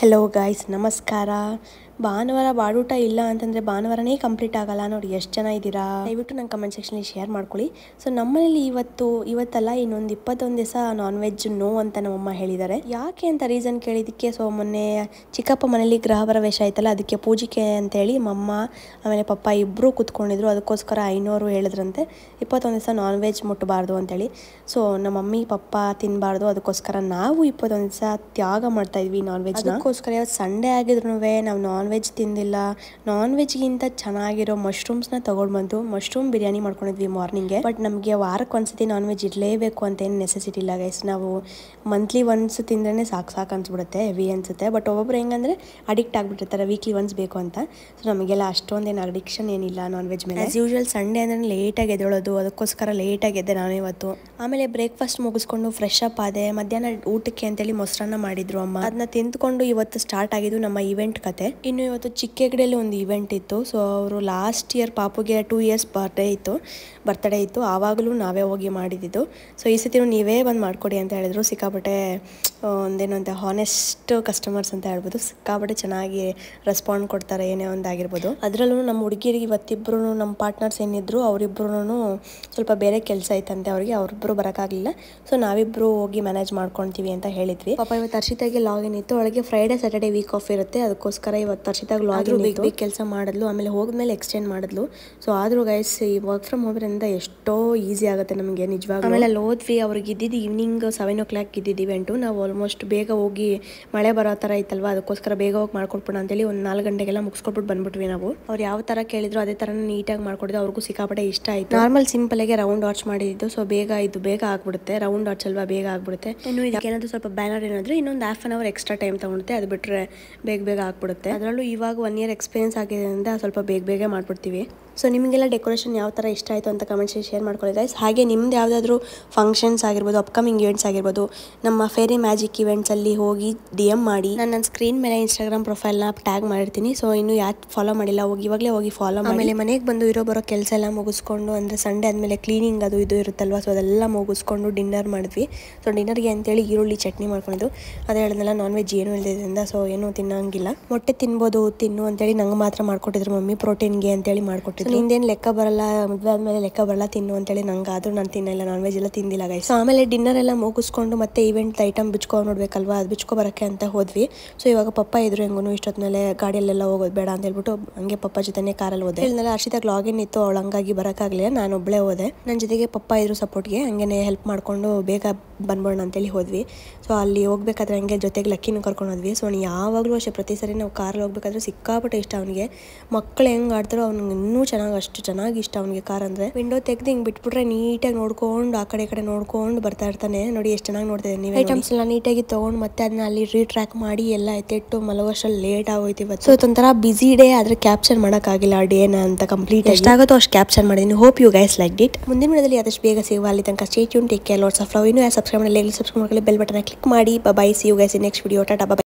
Hello guys, ನಮಸ್ಕಾರ. ಭಾನುವಾರ ಬಾಡೂಟ ಇಲ್ಲ ಅಂತಂದರೆ ಭಾನುವಾರನೇ ಕಂಪ್ಲೀಟ್ ಆಗಲ್ಲ ನೋಡಿ. ಎಷ್ಟು ಜನ ಇದ್ದೀರಾ ದಯವಿಟ್ಟು ನಂಗೆ ಕಮೆಂಟ್ ಸೆಕ್ಷನಲ್ಲಿ ಶೇರ್ ಮಾಡ್ಕೊಳ್ಳಿ. ಸೊ ನಮ್ಮನೇಲಿ ಇವತ್ತಲ್ಲ ಇನ್ನೊಂದು 21 ದಿವಸ ನಾನ್ ವೆಜ್ ನೋ ಅಂತ ನಮ್ಮಮ್ಮ ಹೇಳಿದ್ದಾರೆ. ಯಾಕೆ ಅಂತ ರೀಸನ್ ಕೇಳಿದ್ದಕ್ಕೆ, ಸೊ ಮೊನ್ನೆ ಚಿಕ್ಕಪ್ಪ ಮನೇಲಿ ಗೃಹ ಪ್ರವೇಶ ಆಯ್ತಲ್ಲ, ಅದಕ್ಕೆ ಪೂಜಿಕೆ ಅಂತೇಳಿ ಮಮ್ಮ ಆಮೇಲೆ ಪಪ್ಪ ಇಬ್ಬರು ಕೂತ್ಕೊಂಡಿದ್ರು. ಅದಕ್ಕೋಸ್ಕರ 500 ಹೇಳಿದ್ರಂತೆ 21 ದಿವಸ ನಾನ್ ವೆಜ್ ಮುಟ್ಟಬಾರ್ದು ಅಂತೇಳಿ. ಸೊ ನಮ್ಮ ಮಮ್ಮಿ ಪಪ್ಪ ತಿನ್ನಬಾರ್ದು, ಅದಕ್ಕೋಸ್ಕರ ನಾವು 21 ದಿವಸ ತ್ಯಾಗ ಮಾಡ್ತಾ ಇದ್ವಿ ನಾನ್ ವೆಜ್ನ. ಅದಕ್ಕೋಸ್ಕರ ಇವತ್ತು ಸಂಡೇ ಆಗಿದ್ರು ನಾವು ನಾನ್ ವೆಜ್ ತಿಂದಿಲ್ಲ. ನಾನ್ ವೆಜ್ಗಿಂತ ಚೆನ್ನಾಗಿರೋ ಮಶ್ರೂಮ್ಸ್ನ ತಗೊಂಡು ಬಂದು ಮಶ್ರೂಮ್ ಬಿರಿಯಾನಿ ಮಾಡ್ಕೊಂಡಿದ್ವಿ ಮಾರ್ನಿಂಗ್ಗೆ. ಬಟ್ ನಮಗೆ ವಾರಕ್ಕೆ ಒಂದ್ಸತಿ ನಾನ್ ವೆಜ್ ಇರಲೇಬೇಕು ಅಂತ ಏನು ನೆಸೆಸಿಟಿ ಇಲ್ಲ ಗೈಸ್. ನಾವು ಮಂತ್ಲಿ ಒನ್ಸ್ ತಿಂದ್ರೇ ಸಾಕು ಅನ್ಸ್ಬಿಡುತ್ತೆ, ಹೆವಿ ಅನ್ಸುತ್ತೆ. ಬಟ್ ಒಬ್ಬೊಬ್ರು ಹೆಂಗಂದ್ರೆ ಅಡಿಕ್ಟ್ ಆಗಿಬಿಟ್ಟಿರ್ತಾರೆ, ವೀಕ್ಲಿ ಒನ್ಸ್ ಬೇಕು ಅಂತ. ಸೊ ನಮಗೆಲ್ಲ ಅಷ್ಟೊಂದೇನು ಅಡಿಕ್ಷನ್ ಏನಿಲ್ಲ ನಾನ್ ವೆಜ್ ಮೇಲೆ. ಆ್ಯಸ್ ಯೂಶುವಲ್ ಸಂಡೇ ಅಂದರೆ ಲೇಟಾಗಿ ಎದ್ದೇಳೋದು, ಅದಕ್ಕೋಸ್ಕರ ಲೇಟಾಗಿ ಎದ್ದೆ ನಾನು ಇವತ್ತು. ಆಮೇಲೆ ಬ್ರೇಕ್ಫಾಸ್ಟ್ ಮುಗಿಸ್ಕೊಂಡು ಫ್ರೆಶ್ ಅಪ್ ಆದೆ. ಮಧ್ಯಾಹ್ನ ಊಟಕ್ಕೆ ಅಂತೇಳಿ ಮೊಸರನ್ನ ಮಾಡಿದ್ರು ಅಮ್ಮ. ಅದನ್ನ ತಿಂದ್ಕೊಂಡು ಇವತ್ತು ಸ್ಟಾರ್ಟ್ ಆಗಿದ್ದು ನಮ್ಮ ಇವೆಂಟ್ ಕತೆ. ಇನ್ನು ಇವತ್ತು ಚಿಕ್ಕೇಗಡೆಯಲ್ಲಿ ಒಂದು ಇವೆಂಟ್ ಇತ್ತು. ಸೊ ಅವರು ಲಾಸ್ಟ್ ಇಯರ್ ಪಾಪುಗೆ 2 years ಬರ್ತಡೇ ಇತ್ತು. ಆವಾಗಲೂ ನಾವೇ ಹೋಗಿ ಮಾಡಿದ್ದು. ಸೊ ಈ ಸತಿನೂ ನೀವೇ ಬಂದು ಮಾಡಿಕೊಡಿ ಅಂತ ಹೇಳಿದ್ರು. ಸಿಕ್ಕಾಪಟ್ಟೆ ಒಂದೇನು ಅಂತ ಹಾನೆಸ್ಟ್ ಕಸ್ಟಮರ್ಸ್ ಅಂತ ಹೇಳ್ಬೋದು. ಸಿಕ್ಕಾಪಟ್ಟೆ ಚೆನ್ನಾಗಿ ರೆಸ್ಪಾಂಡ್ ಕೊಡ್ತಾರೆ, ಏನೇ ಒಂದಾಗಿರ್ಬೋದು. ಅದರಲ್ಲೂ ನಮ್ಮ ಹುಡುಗಿರಿಗೆ ಇವತ್ತಿಬ್ಬರು ನಮ್ಮ ಪಾರ್ಟ್ನರ್ಸ್ ಏನಿದ್ರು ಅವರಿಬ್ಬರೂ ಸ್ವಲ್ಪ ಬೇರೆ ಕೆಲಸ ಐತಂತೆ ಅವ್ರಿಗೆ, ಅವರಿಬ್ಬರು ಬರೋಕ್ಕಾಗಲಿಲ್ಲ. ಸೊ ನಾವಿಬ್ಬರು ಹೋಗಿ ಮ್ಯಾನೇಜ್ ಮಾಡ್ಕೊಳ್ತೀವಿ ಅಂತ ಹೇಳಿದ್ವಿ. ಪಾಪ ಇವತ್ತು ಹರ್ಷಿತಾಗೆ ಲಾಗಿನ್ ಇತ್ತು. ಅವಳಿಗೆ ಫ್ರೈಡೆ ಸ್ಯಾಟರ್ಡೆ ವೀಕ್ ಆಫ್ ಇರುತ್ತೆ, ಅದಕ್ಕೋಸ್ಕರ ಇವತ್ತು ಹರ್ಷಿತಾಗ ಲಾಗಿನ್ ಬಿಗ್ ಕೆಲಸ ಮಾಡಿದ್ಲು. ಆಮೇಲೆ ಹೋದ್ಮೇಲೆ ಎಕ್ಸ್ಟೆಂಡ್ ಮಾಡಿದ್ಲು. ಸೊ ಆದರೂ ಗೈಸ್, ಈ ವರ್ಕ್ ಫ್ರಮ್ ಹೋಮ್ರಿಂದ ಎಷ್ಟೋ ಈಸಿ ಆಗುತ್ತೆ ನಮಗೆ ನಿಜವಾಗ. ಆಮೇಲೆ ಅಲ್ಲಿ ಹೋದ್ವಿ. ಅವ್ರಿಗೆ ಇದ್ದಿದ್ದು ಈವ್ನಿಂಗ್ 7 o'clock ಇದ್ದಿದ್ದು ಇವೆಂಟು. ನಾವು ಆಲ್ಮೋಸ್ಟ್ ಬೇಗ ಹೋಗಿ, ಮಳೆ ಬರೋ ಥರ ಇತ್ತಲ್ವ, ಅದಕ್ಕೋಸ್ಕರ ಬೇಗ ಹೋಗಿ ಮಾಡ್ಕೊಟ್ಬಿಡೋಣ ಅಂತೇಳಿ ಒಂದು 4 ಗಂಟೆಗೆಲ್ಲ ಮುಗಿಸ್ಕೊಟ್ಬಿಟ್ಟು ಬಂದ್ಬಿಟ್ವಿ ನಾವು. ಅವ್ರು ಯಾವ ಥರ ಕೇಳಿದ್ರು ಅದೇ ಥರ ನೀಟಾಗಿ ಮಾಡ್ಕೊಡಿದ್ದು. ಅವ್ರಿಗೂ ಸಿಕ್ಕಾಪಟ್ಟೆ ಇಷ್ಟ ಆಯಿತು. ನಾರ್ಮಲ್ ಸಿಂಪಲ್ಗೆ ರೌಂಡ್ ಆರ್ಚ್ ಮಾಡಿದ್ದು. ಸೊ ಬೇಗ ಆಗ್ಬಿಡುತ್ತೆ, ರೌಂಡ್ ಆರ್ಚ್ ಅಲ್ವಾ, ಬೇಗ ಆಗ್ಬಿಡುತ್ತೆ. ಇನ್ನು ಇದಕ್ಕೆ ಏನಾದರೂ ಸ್ವಲ್ಪ ಬ್ಯಾನರ್ ಏನಾದರೂ ಇನ್ನೊಂದು ½ an hour ಎಕ್ಸ್ಟ್ರಾ ಟೈಮ್ ತಗೊಳುತ್ತೆ. ಅದು ಬಿಟ್ಟರೆ ಬೇಗ ಆಗ್ಬಿಡುತ್ತೆ. ಅದರಲ್ಲೂ ಇವಾಗ 1 year ಎಕ್ಸ್ಪೀರಿಯನ್ಸ್ ಆಗಿದ್ದರಿಂದ ಸ್ವಲ್ಪ ಬೇಗ ಮಾಡ್ಬಿಡ್ತೀವಿ. ಸೊ ನಿಮಗೆಲ್ಲ ಡೆಕೋರೇಷನ್ ಯಾವ ಥರ ಇಷ್ಟ ಆಯಿತು ಅಂತ ಕಮೆಂಟ್ಸ್ ಶೇರ್ ಮಾಡ್ಕೊಳ್ಳಿ ಗೈಸ್. ಹಾಗೆ ನಿಮ್ದು ಯಾವುದಾದ್ರೂ ಫಂಕ್ಷನ್ಸ್ ಆಗಿರ್ಬೋದು, ಅಪ್ಕಮಿಂಗ್ ಇವೆಂಟ್ಸ್ ಆಗಿರ್ಬೋದು, ನಮ್ಮ ಫೇರಿ ಮ್ಯಾಜಿಕ್ ಇವೆಂಟ್ಸಲ್ಲಿ ಹೋಗಿ DM ಮಾಡಿ. ನಾನು ನನ್ನ ಸ್ಕ್ರೀನ್ ಮೇಲೆ ಇನ್ಸ್ಟಾಗ್ರಾಮ್ ಪ್ರೊಫೈಲ್ನ ಟ್ಯಾಗ್ ಮಾಡಿರ್ತೀನಿ. ಸೊ ಇನ್ನು ಯಾರು ಫಾಲೋ ಮಾಡಿಲ್ಲ ಇವಾಗಲೇ ಹೋಗಿ ಫಾಲೋ ಮಾಡಿ. ಆಮೇಲೆ ಮನೆಗೆ ಬಂದು ಬರೋ ಕೆಲಸ ಎಲ್ಲ ಮುಗಿಸ್ಕೊಂಡು, ಅಂದರೆ ಸಂಡೇ ಆದಮೇಲೆ ಕ್ಲೀನಿಂಗ್ ಅದು ಇದು ಇರುತ್ತಲ್ವ, ಸೊ ಅದೆಲ್ಲ ಮುಗಿಸ್ಕೊಂಡು ಡಿನ್ನರ್ ಮಾಡಿದ್ವಿ. ಸೊ ಡಿನ್ನರ್ಗೆ ಅಂತೇಳಿ ಈರುಳ್ಳಿ ಚಟ್ನಿ ಮಾಡ್ಕೊಂಡಿದ್ದು. ಅದೇ ಹೇಳಿದ್ನಲ್ಲ, ನಾನ್ ವೆಜ್ ಏನೂ ಇಲ್ಲದ್ರಿಂದ ಸೊ ಏನೂ ತಿನ್ನೋಂಗಿಲ್ಲ. ಮೊಟ್ಟೆ ತಿನ್ಬೋದು ತಿನ್ನು ಅಂತೇಳಿ ನಂಗೆ ಮಾತ್ರ ಮಾಡ್ಕೊಟ್ಟಿದ್ರು ಮಮ್ಮಿ, ಪ್ರೋಟೀನ್ಗೆ ಅಂತೇಳಿ ಮಾಡ್ಕೊಟ್ಟಿದ್ರು. ನಿಂದೇನು ಲೆಕ್ಕ ಬರಲ್ಲ, ಮದುವೆ ಆದಮೇಲೆ ಲೆಕ್ಕ ಬರಲ್ಲ ತಿನ್ನು ಅಂತೇಳಿ ನಂಗೆ. ಆದರೂ ನಾನು ತಿನ್ನಲ್ಲ, ನಾನ್ ವೆಜ್ ಎಲ್ಲ ತಿಂದಿಲ್ಲ ಗೈಸ್. ಸೊ ಆಮೇಲೆ ಡಿನ್ನರ್ ಎಲ್ಲ ಮುಗಿಸ್ಕೊಂಡು ಮತ್ತೆ ಇವೆಂಟ್ ಐಟಮ್ ಬಿಚ್ಕೊ ನೋಡ್ಬೇಕಲ್ವಾ, ಅದು ಬಿಚ್ಕೊ ಬರೋಕ್ಕೆ ಅಂತ ಹೋದ್ವಿ. ಸೊ ಇವಾಗ ಪಪ್ಪ ಇದ್ರು ಹೆಂಗೂ ಇಷ್ಟೊತ್ತಿನಲ್ಲಿ ಗಾಡಿಯಲ್ಲೆಲ್ಲ ಹೋಗೋದು ಬೇಡ ಅಂತ ಹೇಳ್ಬಿಟ್ಟು ಹಂಗೆ ಪಪ್ಪ ಜೊತೆನೇ ಕಾರಲ್ಲಿ ಹೋದೆ. ಹೇಳಿದ್ನಲ್ಲ ಹರ್ಷಿತಾಗ ಲಾಗಿನ್ ಇತ್ತು, ಅವಳು ಹಂಗಾಗಿ ಬರೋಕ್ಕಾಗಲಿಲ್ಲ, ನಾನು ಒಬ್ಬಳೇ ಹೋದೆ. ನನ್ನ ಜೊತೆಗೆ ಪಪ್ಪ ಇದ್ರು ಸಪೋರ್ಟ್ಗೆ, ಹಂಗೆ ಹೆಲ್ಪ್ ಮಾಡಿಕೊಂಡು ಬೇಗ ಬಂದ್ಬೋಣ ಅಂತೇಳಿ ಹೋದ್ವಿ. ಸೊ ಅಲ್ಲಿ ಹೋಗ್ಬೇಕಾದ್ರೆ ಹಂಗೆ ಜೊತೆಗೆ ಲಕ್ಕಿನೂ ಕರ್ಕೊಂಡು ಹೋದ್ವಿ. ಸೊ ಯಾವಾಗಲೂ ಅಷ್ಟೇ, ಪ್ರತಿ ಸರಿ ನಾವು ಕಾರಲ್ಲಿ ಹೋಗ್ಬೇಕಾದ್ರೆ ಸಿಕ್ಕಾಪಟ್ಟೆ ಇಷ್ಟ ಅವನಿಗೆ. ಮಕ್ಕಳು ಹೆಂಗೆ ಆಡ್ತಾರೋ ಅವ್ನಿಗೆ ಇನ್ನೂ ಅಷ್ಟು ಚೆನ್ನಾಗಿ ಇಷ್ಟ ಅವನಿಗೆ ಕಾರ್ ಅಂದರೆ. ವಿಂಡೋ ತೆಗೆದು ಹಿಂಗೆ ಬಿಟ್ಬಿಟ್ರೆ ನೀಟಾಗಿ ನೋಡ್ಕೊಂಡು ಆ ಕಡೆ ನೋಡ್ಕೊಂಡು ಬರ್ತಾ ಇರ್ತಾನೆ. ನೋಡಿ ಎಷ್ಟು ಚೆನ್ನಾಗಿ ನೋಡ್ತಾ ನೀವು. ಐಟಮ್ಸ್ ಎಲ್ಲ ನೀಟಾಗಿ ತೊಗೊಂಡು ಮತ್ತೆ ಅದನ್ನ ಅಲ್ಲಿ ರೀಟ್ರ್ಯಾಕ್ ಮಾಡಿ ಎಲ್ಲ ಎತ್ತಿಟ್ಟು ಮಲಗೋಷ್ಟರಲ್ಲಿ ಲೇಟ್ ಆಗೋಯ್ತು ಇವತ್ತು. ಸೊ ಇದೊಂಥರ ಬಿಸಿ ಡೇ, ಆದರೆ ಕ್ಯಾಪ್ಚರ್ ಮಾಡೋಕ್ಕಾಗಿಲ್ಲ ಆ ಡೇನ ಅಂತ. ಕಂಪ್ಲೀಟ್ ಎಷ್ಟಾಗುತ್ತೋ ಅಷ್ಟು ಕ್ಯಾಪ್ಚರ್ ಮಾಡಿದ್ದೀನಿ. Hope you guys like it. ಮುಂದಿನ ವಿಡಿಯೋದಲ್ಲಿ ಆದಷ್ಟು ಬೇಗ ಸಿಗುವ. ಅಲ್ಲಿ ತನಕ stay tune, take care, lots of love. ಇನ್ನೂ ಯಾರು ಸಬ್ಸ್ಕ್ರೈಬ್ ಮಾಡಲಿ ಸಬ್ಸ್ಕ್ರೈಬ್ ಮಾಡಲಿ, ಬೆಲ್ ಬಟನ್ ಕ್ಲಿಕ್ ಮಾಡಿ. Bye, see you guys in next video. Tata.